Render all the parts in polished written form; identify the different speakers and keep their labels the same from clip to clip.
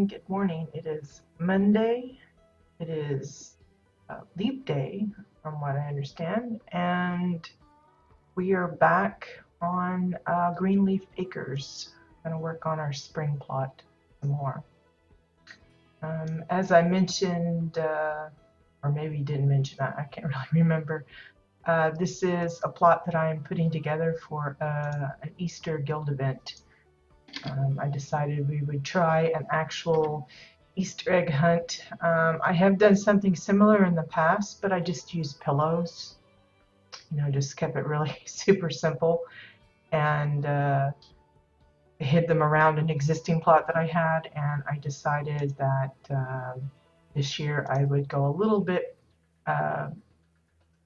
Speaker 1: morning. Good morning. It is Monday. It is leap day, from what I understand, and we are back on Greenleaf Acres. Going to work on our spring plot some more. As I mentioned, or maybe didn't mention, I can't really remember. This is a plot that I am putting together for an Easter Guild event. I decided we would try an actual Easter egg hunt. I have done something similar in the past, but I just used pillows. Just kept it really super simple, and hid them around an existing plot that I had. And I decided that this year I would go a little bit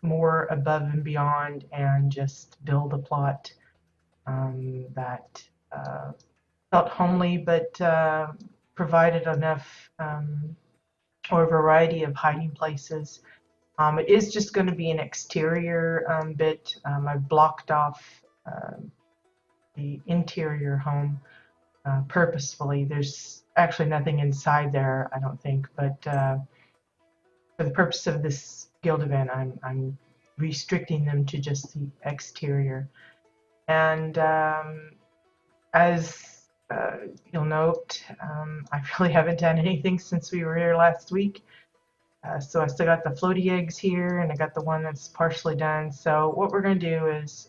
Speaker 1: more above and beyond and just build a plot that felt homely, but provided enough or a variety of hiding places. It is just going to be an exterior bit. I've blocked off the interior home purposefully. There's actually nothing inside there, I don't think, but for the purpose of this guild event, I'm restricting them to just the exterior. And as you'll note, I really haven't done anything since we were here last week. So I still got the floaty eggs here, and I got the one that's partially done. So what we're going to do is,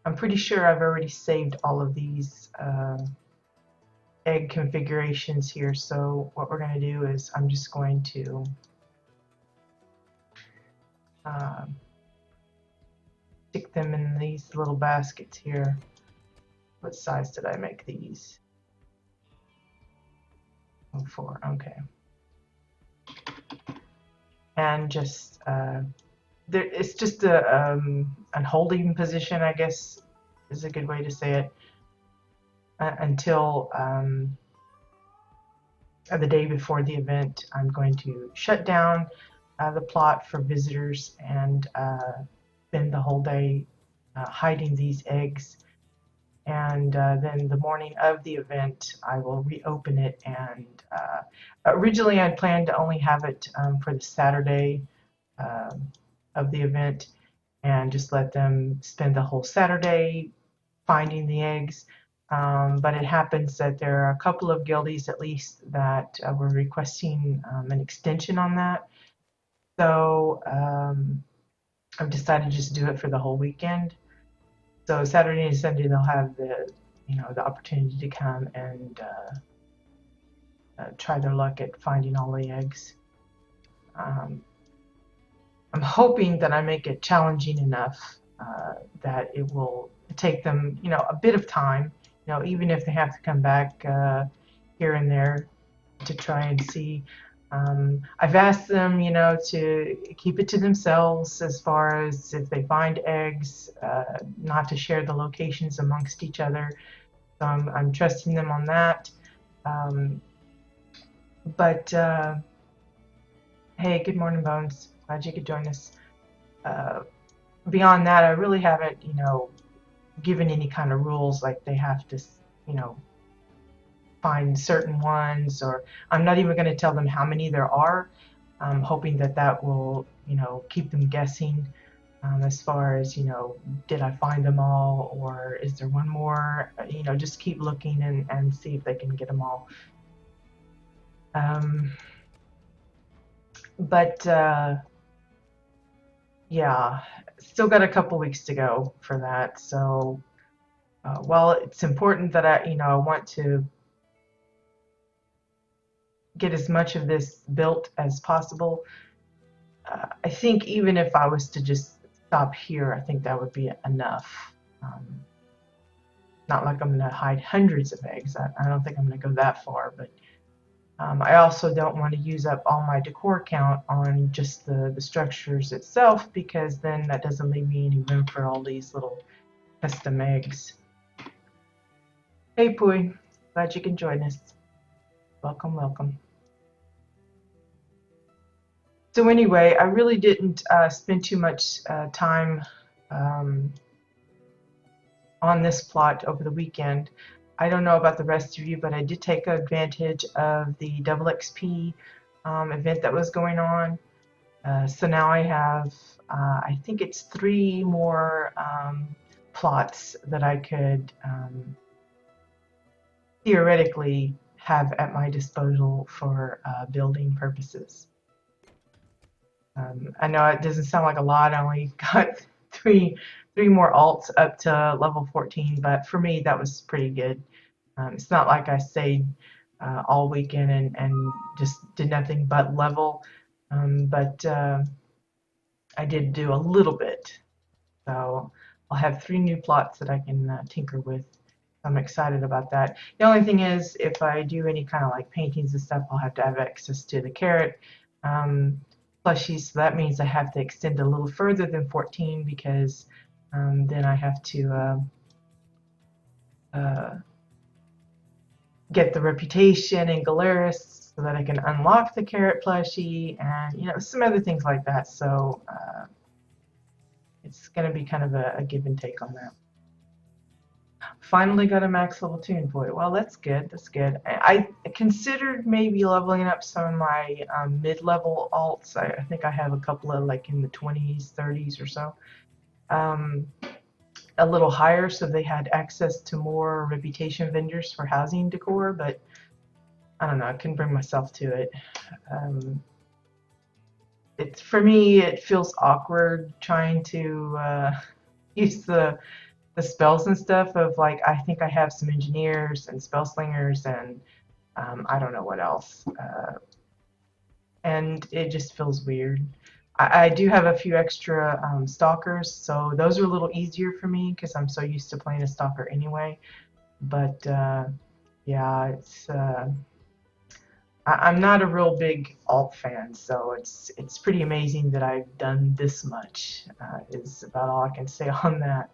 Speaker 1: I'm pretty sure I've already saved all of these egg configurations here. So what we're going to do is I'm just going to stick them in these little baskets here. What size did I make these? Oh, 4. Okay. And just it's just a holding position, I guess is a good way to say it, until the day before the event. I'm going to shut down the plot for visitors and spend the whole day hiding these eggs. And then the morning of the event, I will reopen it. And originally, I'd planned to only have it for the Saturday of the event, and just let them spend the whole Saturday finding the eggs. But it happens that there are a couple of guildies, at least, that were requesting an extension on that. So I've decided to just do it for the whole weekend. So Saturday and Sunday they'll have the opportunity to come and try their luck at finding all the eggs. I'm hoping that I make it challenging enough that it will take them a bit of time, even if they have to come back here and there to try and see. I've asked them, to keep it to themselves as far as if they find eggs, not to share the locations amongst each other. So I'm trusting them on that. Hey, good morning, Bones. Glad you could join us. Beyond that, I really haven't, given any kind of rules like they have to, find certain ones, or I'm not even going to tell them how many there are. I'm hoping that will, keep them guessing as far as, did I find them all, or is there one more? Just keep looking and see if they can get them all. Yeah, still got a couple weeks to go for that. So while it's important that I want to get as much of this built as possible, I think even if I was to just stop here, I think that would be enough. Not like I'm going to hide hundreds of eggs. I don't think I'm going to go that far, but I also don't want to use up all my decor count on just the structures itself, because then that doesn't leave me any room for all these little custom eggs. Hey Pui, glad you can join us. Welcome, welcome. So anyway, I really didn't spend too much time on this plot over the weekend. I don't know about the rest of you, but I did take advantage of the double XP event that was going on. So now I have, I think it's 3 more plots that I could theoretically have at my disposal for building purposes. I know it doesn't sound like a lot. I only got three more alts up to level 14, but for me that was pretty good. It's not like I stayed all weekend and just did nothing but level, but I did do a little bit. So I'll have 3 new plots that I can tinker with. I'm excited about that. The only thing is, if I do any kind of like paintings and stuff, I'll have to have access to the carrot plushies. So that means I have to extend a little further than 14 because then I have to get the reputation in Galeris so that I can unlock the carrot plushie and some other things like that. So it's going to be kind of a give and take on that. Finally got a max level tune for it. Well, that's good. That's good. I considered maybe leveling up some of my mid-level alts. I think I have a couple of like in the 20s, 30s or so. A little higher so they had access to more reputation vendors for housing decor, but I don't know. I couldn't bring myself to it. It's for me. It feels awkward trying to use the spells and stuff of like I think I have some engineers and spell slingers and I don't know what else, and it just feels weird. I do have a few extra stalkers, so those are a little easier for me because I'm so used to playing a stalker anyway. But yeah, it's I'm not a real big alt fan, so it's pretty amazing that I've done this much. Is about all I can say on that.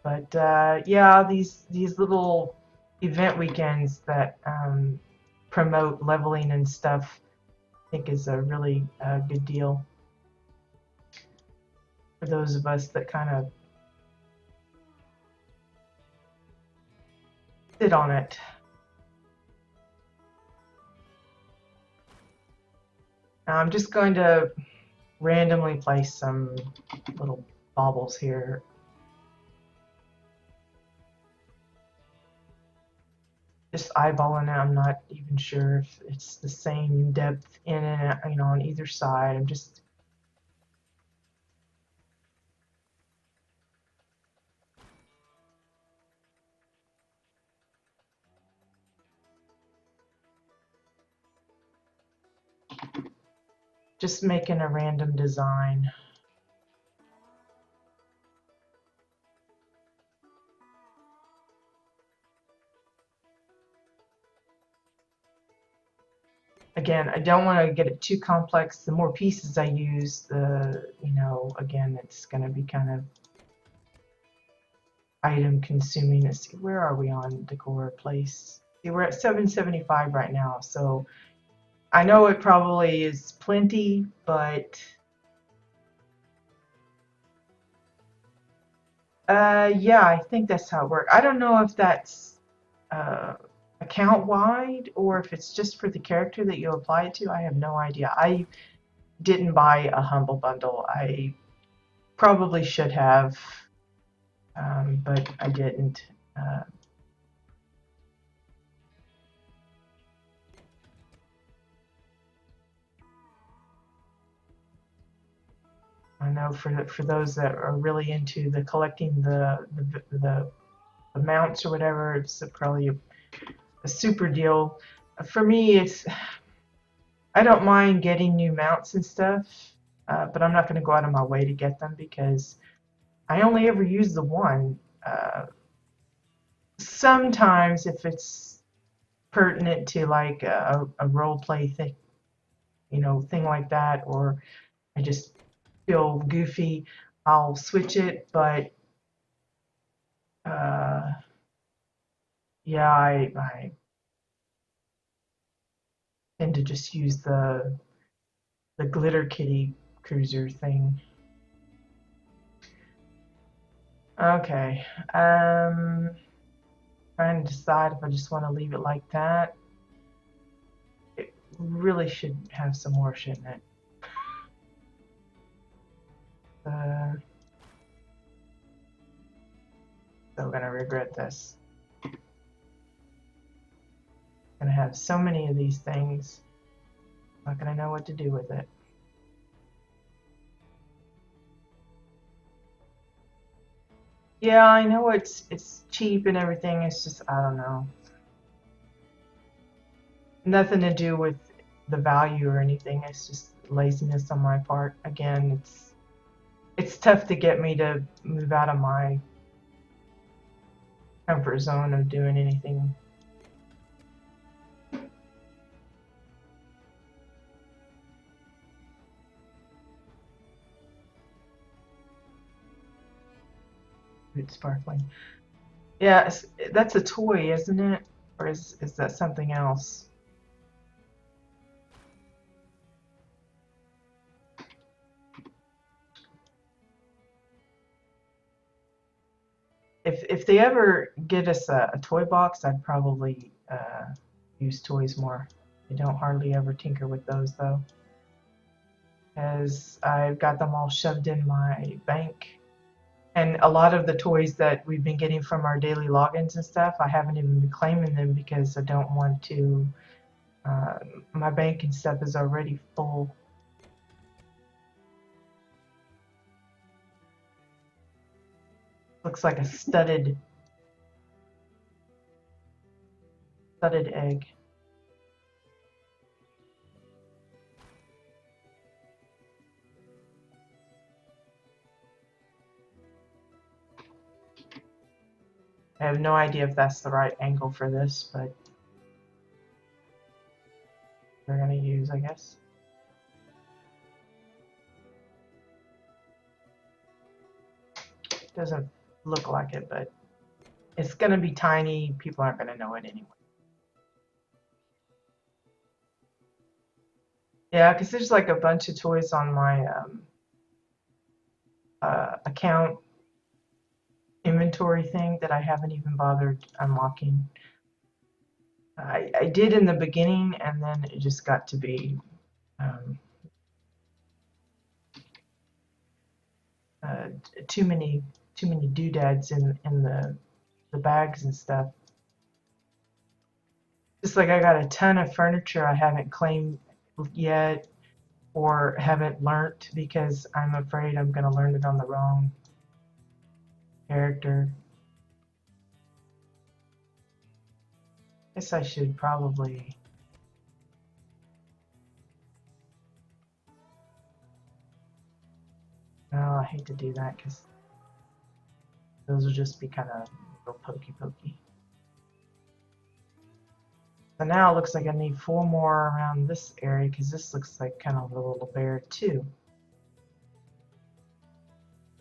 Speaker 1: But yeah, these little event weekends that promote leveling and stuff, I think is a really good deal for those of us that kind of sit on it. Now I'm just going to randomly place some little baubles here. Just eyeballing it. I'm not even sure if it's the same depth in and on either side. I'm just making a random design. Again, I don't want to get it too complex. The more pieces I use, the, again, it's going to be kind of item consuming. Let's see, where are we on decor place? See, we're at 775 right now, so I know it probably is plenty, but yeah, I think that's how it works. I don't know if that's account wide or if it's just for the character that you apply it to. I have no idea. I didn't buy a humble bundle. I probably should have, but I didn't. I know for those that are really into the collecting the mounts or whatever, it's probably a super deal. For me, I don't mind getting new mounts and stuff, but I'm not going to go out of my way to get them because I only ever use the one. Sometimes if it's pertinent to like a role play thing, thing like that, or I just feel goofy, I'll switch it. But yeah, I tend to just use the glitter kitty cruiser thing. Okay. Trying to decide if I just want to leave it like that. It really should have some more, shouldn't it? So gonna regret this. Gonna have so many of these things. Not gonna know what to do with it. Yeah, I know it's cheap and everything. It's just I don't know. Nothing to do with the value or anything. It's just laziness on my part. Again, it's tough to get me to move out of my comfort zone of doing anything. It's sparkling. Yeah, that's a toy, isn't it? Or is that something else? If they ever get us a toy box, I'd probably use toys more. I don't hardly ever tinker with those though, as I've got them all shoved in my bank. And a lot of the toys that we've been getting from our daily logins and stuff, I haven't even been claiming them because I don't want to. My bank and stuff is already full. Looks like a studded egg. I have no idea if that's the right angle for this, but we're gonna use, I guess. Doesn't look like it, but it's gonna be tiny. People aren't gonna know it anyway. Yeah, because there's like a bunch of toys on my account inventory thing that I haven't even bothered unlocking. I did in the beginning, and then it just got to be um, uh, too many doodads in the bags and stuff. Just like I got a ton of furniture I haven't claimed yet or haven't learnt because I'm afraid I'm going to learn it on the wrong character. Guess I should probably. No, I hate to do that because those will just be kind of real pokey. So now it looks like I need 4 more around this area because this looks like kind of a little bear too.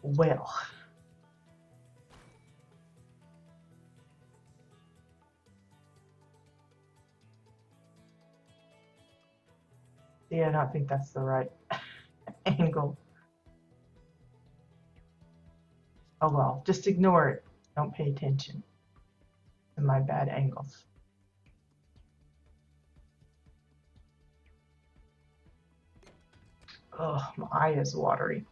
Speaker 1: Well. Yeah, I don't think that's the right angle. Oh well, just ignore it. Don't pay attention to my bad angles. Oh, my eye is watery.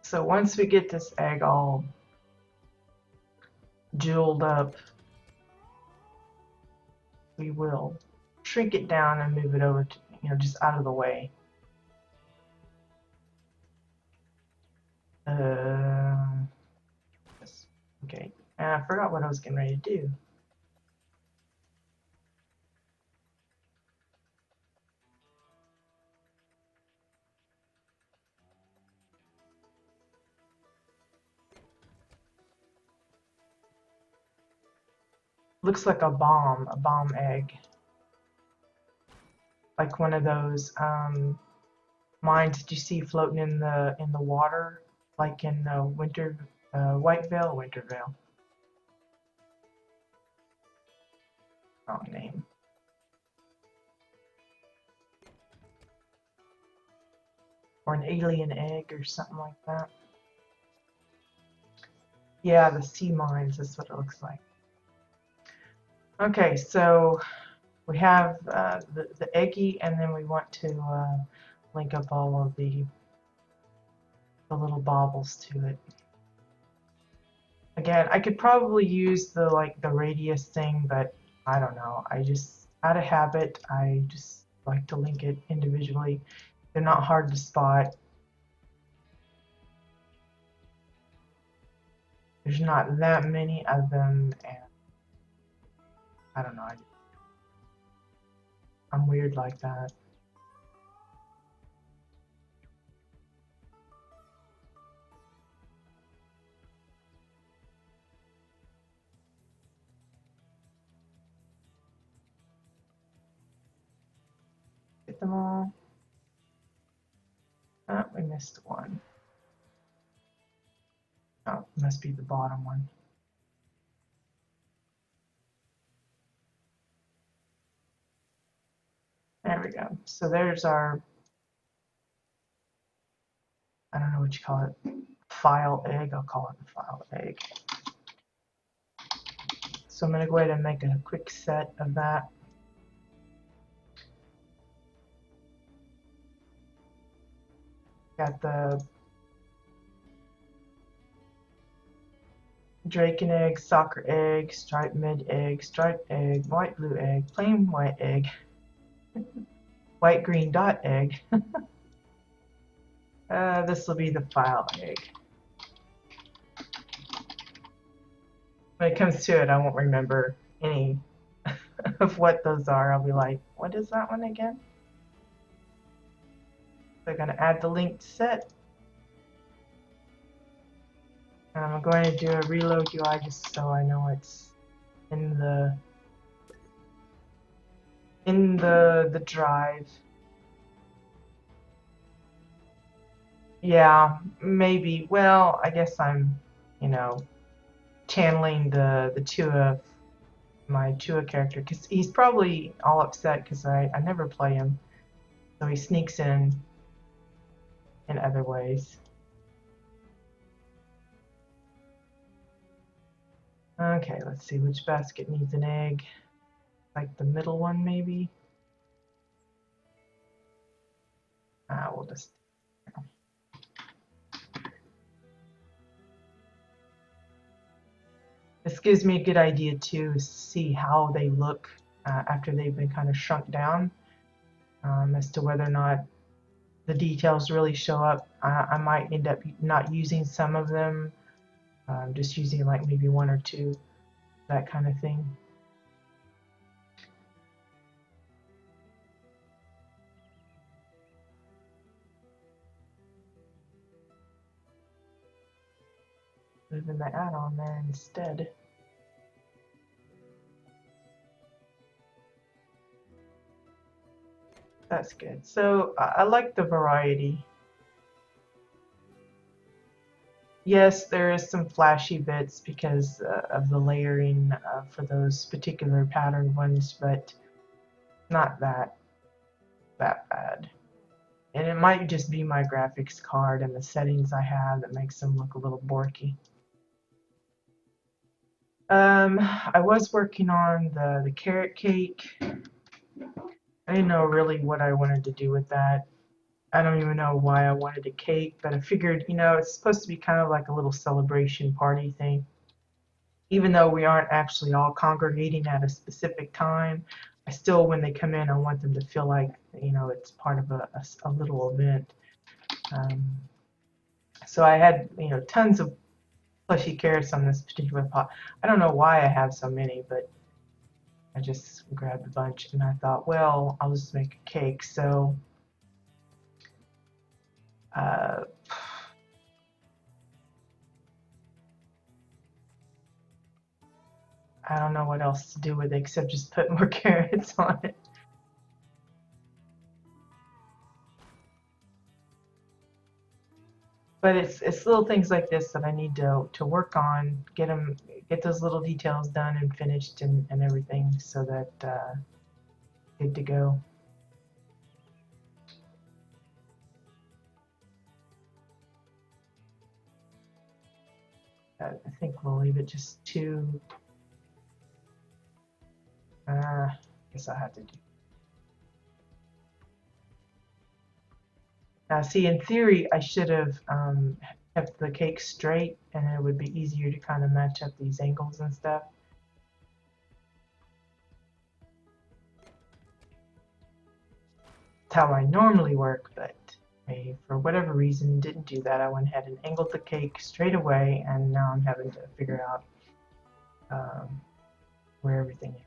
Speaker 1: So once we get this egg all jeweled up, we will shrink it down and move it over to, just out of the way. Okay, and I forgot what I was getting ready to do. Looks like a bomb egg. Like one of those mines that you see floating in the water, like in Wintervale. Wrong name. Or an alien egg or something like that. Yeah, the sea mines, that's what it looks like. Okay, so we have the eggy, and then we want to link up all of the little baubles to it. Again, I could probably use the radius thing, but I don't know. I just, out of habit, I just like to link it individually. They're not hard to spot. There's not that many of them, and I don't know. I'm weird like that. Get them all. Oh, we missed one. Oh, it must be the bottom one. There we go. So there's our, I don't know what you call it, file egg. I'll call it the file egg. So I'm going to go ahead and make a quick set of that. Got the drake and egg, soccer egg, striped mid egg, striped egg, white blue egg, plain white egg, white green dot egg. This will be the file egg. When it comes to it, I won't remember any of what those are. I'll be like, what is that one again? So I'm going to add the linked set. And I'm going to do a reload UI just so I know it's in the drive. Yeah, maybe. Well, I guess I'm, channeling the Tua, my Tua character, because he's probably all upset because I never play him, so he sneaks in other ways. Okay, let's see which basket needs an egg. Like the middle one, maybe. We'll just. This gives me a good idea too, to see how they look after they've been kind of shrunk down, as to whether or not the details really show up. I might end up not using some of them, just using like maybe one or two, that kind of thing. Moving the add-on there instead. That's good. So I like the variety. Yes, there is some flashy bits because of the layering for those particular patterned ones, but not that bad. And it might just be my graphics card and the settings I have that makes them look a little borky. I was working on the carrot cake. I didn't know really what I wanted to do with that. I don't even know why I wanted a cake, but I figured, it's supposed to be kind of like a little celebration party thing. Even though we aren't actually all congregating at a specific time, I still, when they come in, I want them to feel like, it's part of a little event. So I had, tons of plushy carrots on this particular pot. I don't know why I have so many, but I just grabbed a bunch and I thought, well, I'll just make a cake. So uh, I don't know what else to do with it except just put more carrots on it. But it's little things like this that I need to work on, get those little details done and finished and everything, so that good to go. I think we'll leave it just two. Guess I'll have to do. Now, see, in theory, I should have kept the cake straight, and it would be easier to kind of match up these angles and stuff. It's how I normally work, but I, for whatever reason, didn't do that. I went ahead and angled the cake straight away, and now I'm having to figure out where everything is.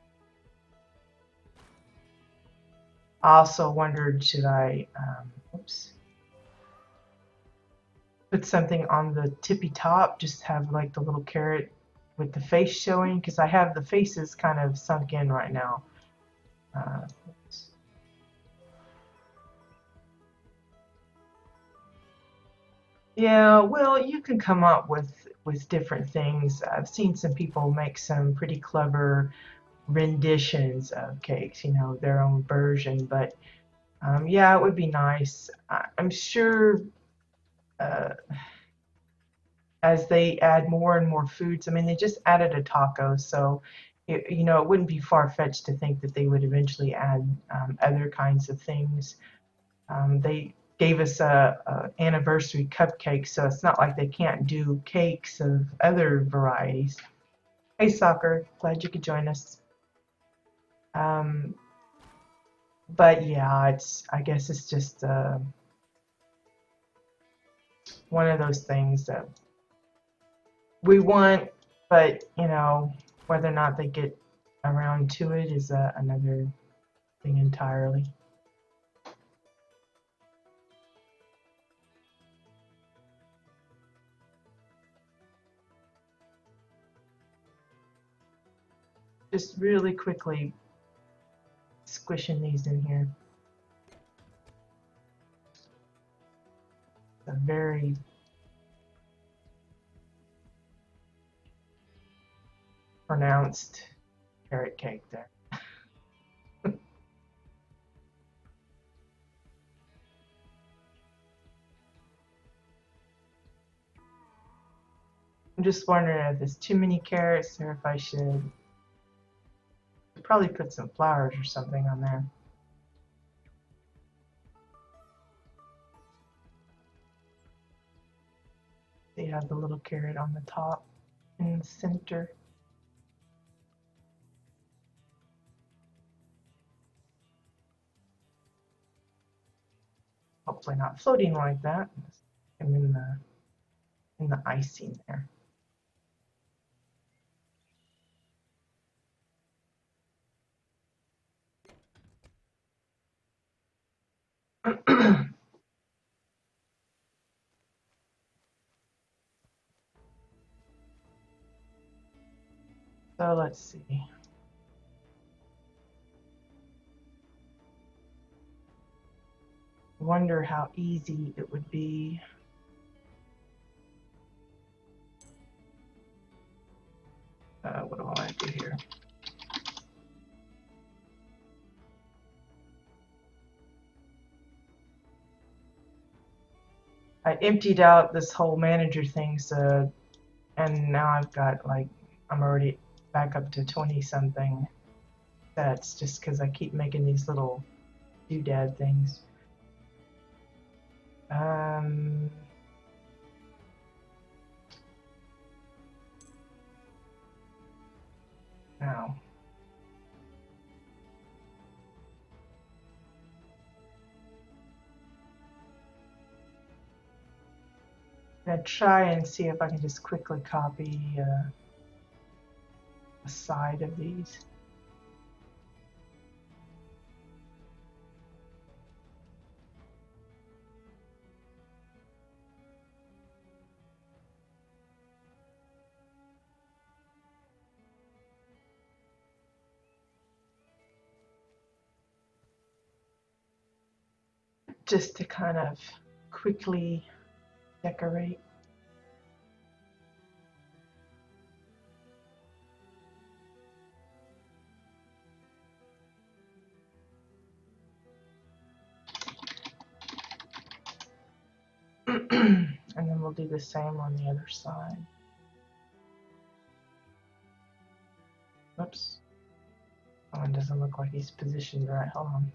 Speaker 1: I also wondered, should I, put something on the tippy top, just have like the little carrot with the face showing, because I have the faces kind of sunk in right now. Yeah, well, you can come up with different things. I've seen some people make some pretty clever renditions of cakes, you know, their own version. But yeah, it would be nice. I'm sure as they add more and more foods, I mean, they just added a taco, so you know, it wouldn't be far-fetched to think that they would eventually add other kinds of things. They gave us a anniversary cupcake, so it's not like they can't do cakes of other varieties. Hey, Soccer, glad you could join us. But yeah, I guess it's just one of those things that we want, but you know, whether or not they get around to it is another thing entirely. Just really quickly squishing these in here. A very pronounced carrot cake there. I'm just wondering if there's too many carrots or if I should probably put some flowers or something on there. They have the little carrot on the top in the center. Hopefully not floating like that. I'm in the icing there. So let's see. Wonder how easy it would be. What do I want to do here? I emptied out this whole manager thing, so, and now I've got like, I'm already back up to 20 something sets just because I keep making these little doodad things. Now. I'm gonna try and see if I can just quickly copy a side of these. just to kind of quickly decorate. And then we'll do the same on the other side. Oops. That one doesn't look like he's positioned right. Hold on.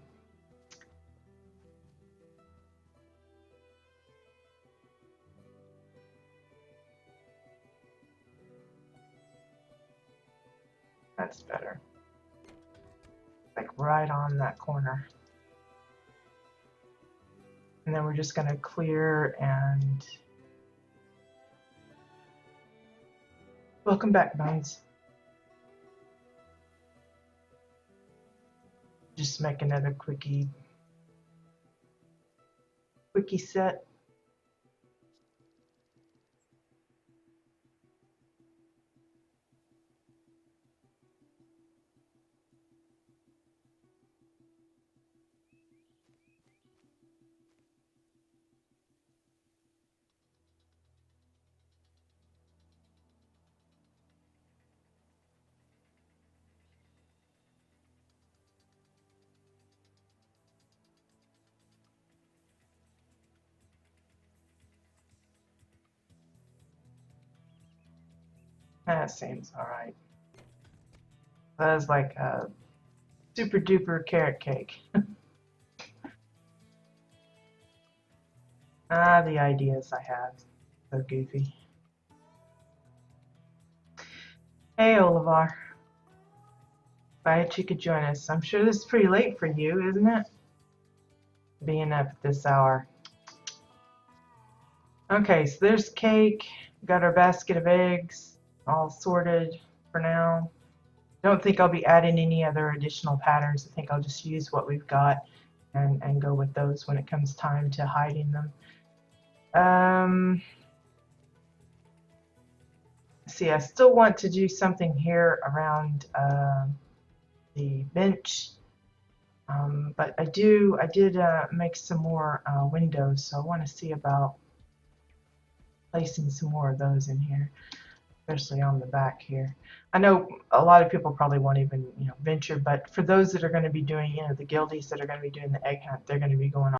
Speaker 1: That's better. Like right on that corner. And then we're just going to clear and... Welcome back, Bones. Just make another quickie set. That seems alright. That is like a super duper carrot cake. The ideas I have. So goofy. Hey, Olivar. Glad you could join us. I'm sure this is pretty late for you, isn't it? Being up at this hour. Okay, so there's cake. Got our basket of eggs all sorted for now. Don't think I'll be adding any other additional patterns. I think I'll just use what we've got and go with those when it comes time to hiding them. See, I still want to do something here around the bench, but I did make some more windows, so I want to see about placing some more of those in here, especially on the back here. I know a lot of people probably won't even venture, but for those that are going to be doing the guildies that are going to be doing the egg hunt, they're going to be going